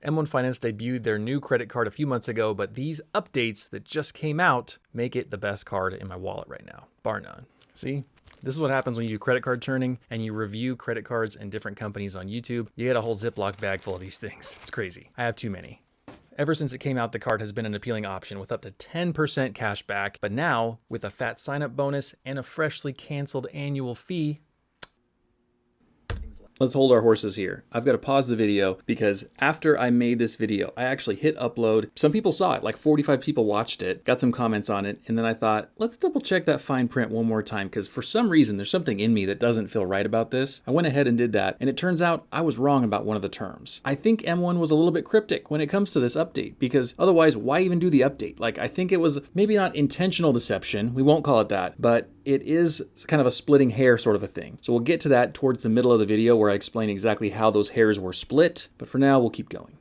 M1 Finance debuted their new credit card a few months ago, but these updates that just came out make it the best card in my wallet right now, bar none. See? This is what happens when you do credit card churning and you review credit cards and different companies on YouTube. You get a whole Ziploc bag full of these things. It's crazy. I have too many. Ever since it came out, the card has been an appealing option with up to 10% cash back, but now with a fat sign-up bonus and a freshly canceled annual fee. Let's hold our horses here. I've got to pause the video because after I made this video, I actually hit upload. Some people saw it, like 45 people watched it, got some comments on it, and then I thought, let's double check that fine print one more time because for some reason, there's something in me that doesn't feel right about this. I went ahead and did that, and it turns out I was wrong about one of the terms. I think M1 was a little bit cryptic when it comes to this update because otherwise, why even do the update? Like, I think it was maybe not intentional deception. We won't call it that, but it is kind of a splitting hair sort of a thing. So we'll get to that towards the middle of the video where I explain exactly how those hairs were split. But for now, we'll keep going.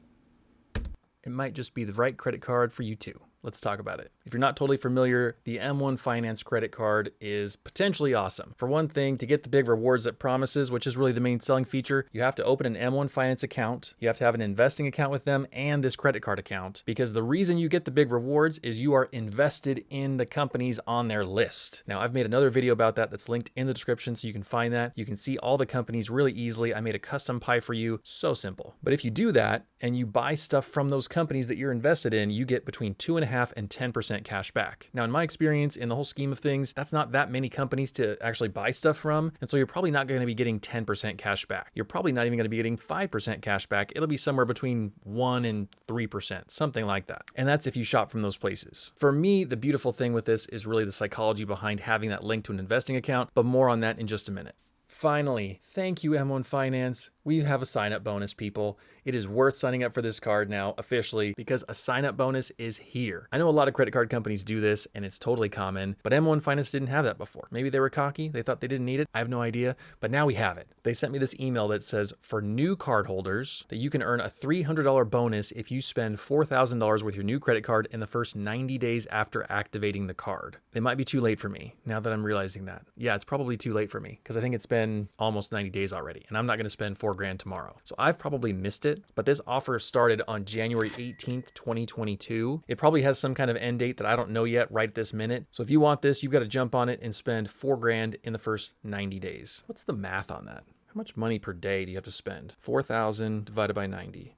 It might just be the right credit card for you too. Let's talk about it. If you're not totally familiar, the M1 Finance credit card is potentially awesome. For one thing, to get the big rewards it promises, which is really the main selling feature, you have to open an M1 Finance account, you have to have an investing account with them and this credit card account, because the reason you get the big rewards is you are invested in the companies on their list. Now, I've made another video about that that's linked in the description so you can find that. You can see all the companies really easily. I made a custom pie for you, so simple. But if you do that and you buy stuff from those companies that you're invested in, you get between 2.5% and 10% cash back. Now, in my experience, in the whole scheme of things, that's not that many companies to actually buy stuff from. And so you're probably not going to be getting 10% cash back. You're probably not even going to be getting 5% cash back. It'll be somewhere between 1 and 3%, something like that. And that's if you shop from those places. For me, the beautiful thing with this is really the psychology behind having that link to an investing account, but more on that in just a minute. Finally, thank you M1 Finance. We have a sign-up bonus, people. It is worth signing up for this card now officially because a sign-up bonus is here. I know a lot of credit card companies do this and it's totally common, but M1 Finance didn't have that before. Maybe they were cocky. They thought they didn't need it. I have no idea, but now we have it. They sent me this email that says for new card holders that you can earn a $300 bonus if you spend $4,000 with your new credit card in the first 90 days after activating the card. It might be too late for me now that I'm realizing that. Yeah, it's probably too late for me because I think it's been almost 90 days already and I'm not going to spend $4,000 tomorrow. So I've probably missed it, but this offer started on January 18th, 2022. It probably has some kind of end date that I don't know yet right this minute. So if you want this, you've got to jump on it and spend $4,000 in the first 90 days. What's the math on that? How much money per day do you have to spend? 4,000 divided by 90.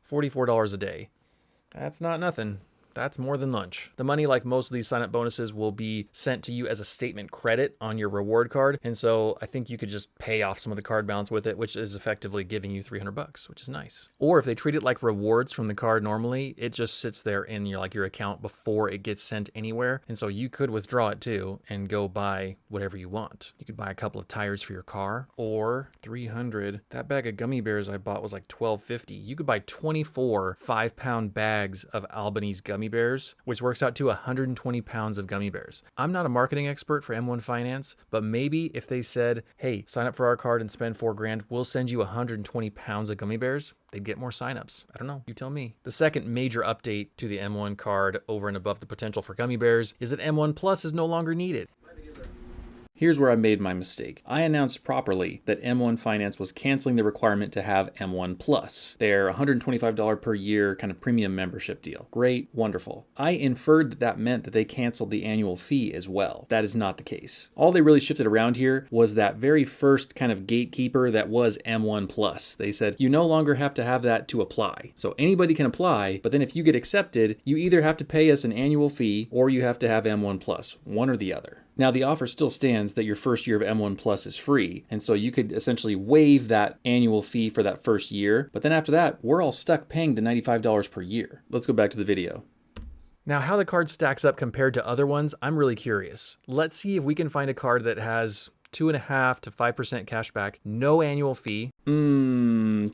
$44 a day. That's not nothing. That's more than lunch. The money, like most of these sign-up bonuses, will be sent to you as a statement credit on your reward card. And so I think you could just pay off some of the card balance with it, which is effectively giving you $300, which is nice. Or if they treat it like rewards from the card normally, it just sits there in your account before it gets sent anywhere. And so you could withdraw it too and go buy whatever you want. You could buy a couple of tires for your car or $300. That bag of gummy bears I bought was like $12.50. You could buy 24 5-pound bags of Albanese gummy bears, which works out to 120 pounds of gummy bears. I'm not a marketing expert for M1 Finance, but maybe if they said, hey, sign up for our card and spend $4,000, we'll send you 120 pounds of gummy bears, they'd get more signups. I don't know, you tell me. The second major update to the M1 card over and above the potential for gummy bears is that M1 Plus is no longer needed. Here's where I made my mistake. I announced properly that M1 Finance was canceling the requirement to have M1 Plus, their $125 per year kind of premium membership deal. Great, wonderful. I inferred that that meant that they canceled the annual fee as well. That is not the case. All they really shifted around here was that very first kind of gatekeeper that was M1 Plus. They said, you no longer have to have that to apply. So anybody can apply, but then if you get accepted, you either have to pay us an annual fee or you have to have M1 Plus, one or the other. Now, the offer still stands that your first year of M1 Plus is free, and so you could essentially waive that annual fee for that first year, but then after that, we're all stuck paying the $95 per year. Let's go back to the video. Now, how the card stacks up compared to other ones, I'm really curious. Let's see if we can find a card that has 2.5% to 5% cash back, no annual fee.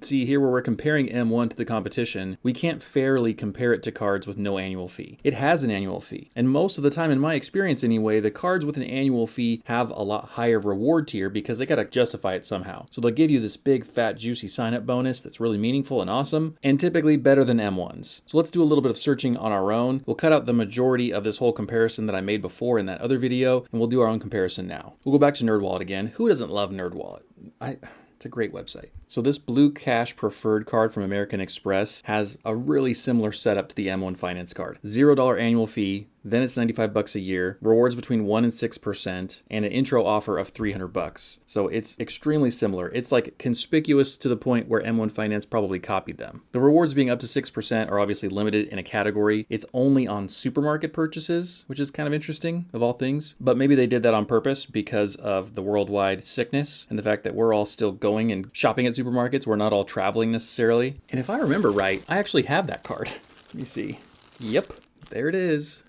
See, here where we're comparing M1 to the competition, we can't fairly compare it to cards with no annual fee. It has an annual fee. And most of the time, in my experience anyway, the cards with an annual fee have a lot higher reward tier because they gotta justify it somehow. So they'll give you this big, fat, juicy sign-up bonus that's really meaningful and awesome, and typically better than M1s. So let's do a little bit of searching on our own. We'll cut out the majority of this whole comparison that I made before in that other video, and we'll do our own comparison now. We'll go back to NerdWallet again. Who doesn't love NerdWallet? It's a great website. So this Blue Cash Preferred card from American Express has a really similar setup to the M1 Finance card. $0 annual fee, then it's $95 a year, rewards between 1% and 6%, and an intro offer of $300. So it's extremely similar. It's like conspicuous to the point where M1 Finance probably copied them. The rewards being up to 6% are obviously limited in a category. It's only on supermarket purchases, which is kind of interesting of all things. But maybe they did that on purpose because of the worldwide sickness and the fact that we're all still going and shopping at supermarkets. We're not all traveling necessarily. And if I remember right, I actually have that card. Let me see. Yep, there it is.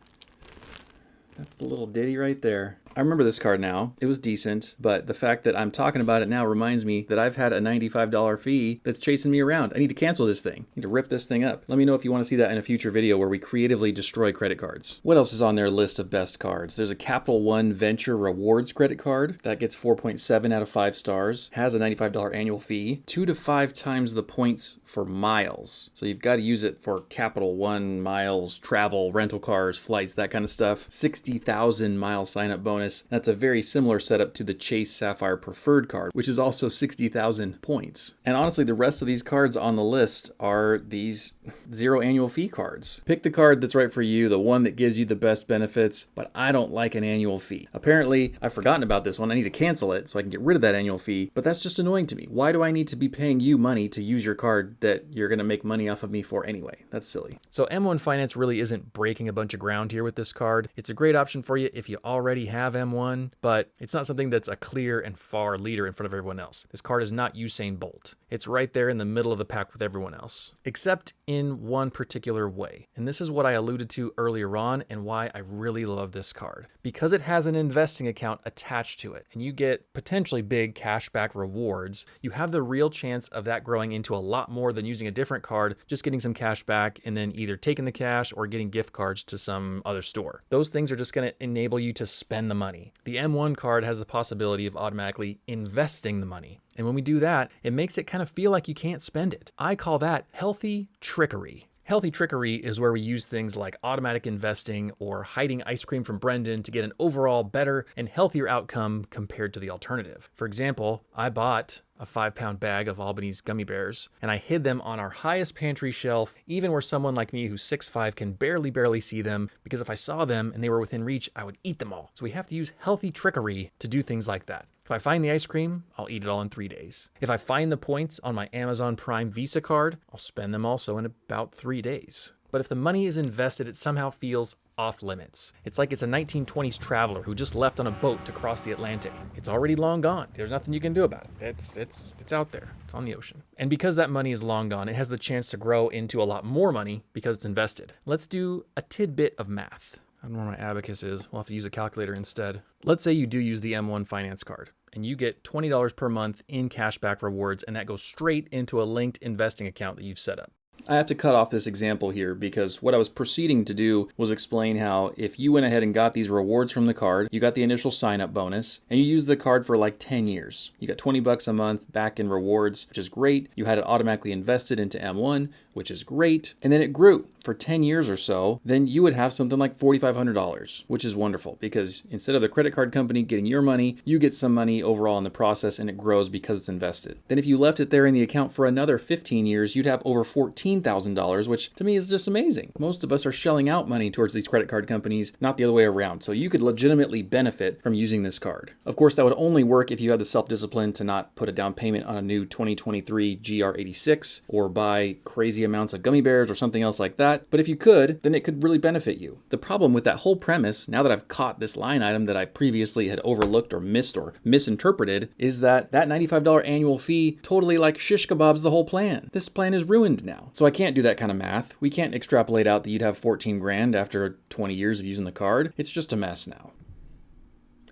That's the little ditty right there. I remember this card now. It was decent, but the fact that I'm talking about it now reminds me that I've had a $95 fee that's chasing me around. I need to cancel this thing. I need to rip this thing up. Let me know if you want to see that in a future video where we creatively destroy credit cards. What else is on their list of best cards? There's a Capital One Venture Rewards credit card that gets 4.7 out of 5 stars, has a $95 annual fee, 2 to 5 times the points for miles. So you've got to use it for Capital One miles, travel, rental cars, flights, that kind of stuff. 60,000 mile sign up bonus. That's a very similar setup to the Chase Sapphire Preferred card, which is also 60,000 points. And honestly, the rest of these cards on the list are these 0 annual fee cards. Pick the card that's right for you, the one that gives you the best benefits, but I don't like an annual fee. Apparently, I've forgotten about this one. I need to cancel it so I can get rid of that annual fee, but that's just annoying to me. Why do I need to be paying you money to use your card that you're going to make money off of me for anyway? That's silly. So M1 Finance really isn't breaking a bunch of ground here with this card. It's a great option for you if you already have M1, but it's not something that's a clear and far leader in front of everyone else. This card is not Usain Bolt. It's right there in the middle of the pack with everyone else, except in one particular way. And this is what I alluded to earlier on and why I really love this card. Because it has an investing account attached to it and you get potentially big cashback rewards, you have the real chance of that growing into a lot more than using a different card, just getting some cash back and then either taking the cash or getting gift cards to some other store. Those things are just going to enable you to spend the money. The M1 card has the possibility of automatically investing the money. And when we do that, it makes it kind of feel like you can't spend it. I call that healthy trickery. Healthy trickery is where we use things like automatic investing or hiding ice cream from Brendan to get an overall better and healthier outcome compared to the alternative. For example, I bought a 5-pound bag of Albany's gummy bears, and I hid them on our highest pantry shelf, even where someone like me who's 6'5" can barely see them, because if I saw them and they were within reach, I would eat them all. So we have to use healthy trickery to do things like that. If I find the ice cream, I'll eat it all in 3 days. If I find the points on my Amazon Prime Visa card, I'll spend them also in about 3 days. But if the money is invested, it somehow feels off limits. It's like it's a 1920s traveler who just left on a boat to cross the Atlantic. It's already long gone. There's nothing you can do about it. It's out there. It's on the ocean. And because that money is long gone, it has the chance to grow into a lot more money because it's invested. Let's do a tidbit of math. I don't know where my abacus is. We'll have to use a calculator instead. Let's say you do use the M1 Finance card and you get $20 per month in cashback rewards, and that goes straight into a linked investing account that you've set up. I have to cut off this example here because what I was proceeding to do was explain how if you went ahead and got these rewards from the card, you got the initial sign-up bonus, and you used the card for like 10 years. You got $20 a month back in rewards, which is great. You had it automatically invested into M1, which is great. And then it grew for 10 years or so. Then you would have something like $4,500, which is wonderful because instead of the credit card company getting your money, you get some money overall in the process and it grows because it's invested. Then if you left it there in the account for another 15 years, you'd have over $14,000, which to me is just amazing. Most of us are shelling out money towards these credit card companies, not the other way around. So you could legitimately benefit from using this card. Of course, that would only work if you had the self-discipline to not put a down payment on a new 2023 GR86 or buy crazy amounts of gummy bears or something else like that. But if you could, then it could really benefit you. The problem with that whole premise, now that I've caught this line item that I previously had overlooked or missed or misinterpreted, is that $95 annual fee totally like shish kebabs the whole plan. This plan is ruined now. So I can't do that kind of math. We can't extrapolate out that you'd have 14 grand after 20 years of using the card. It's just a mess now.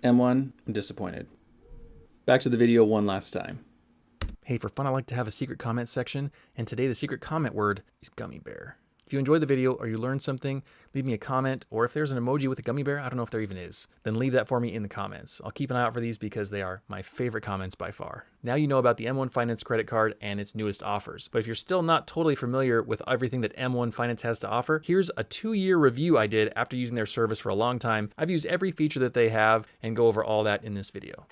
M1, I'm disappointed. Back to the video one last time. Hey, for fun, I like to have a secret comment section, and today the secret comment word is gummy bear. If you enjoyed the video or you learned something, leave me a comment, or if there's an emoji with a gummy bear, I don't know if there even is, then leave that for me in the comments. I'll keep an eye out for these because they are my favorite comments by far. Now you know about the M1 Finance credit card and its newest offers, but if you're still not totally familiar with everything that M1 Finance has to offer, here's a 2-year review I did after using their service for a long time. I've used every feature that they have and go over all that in this video.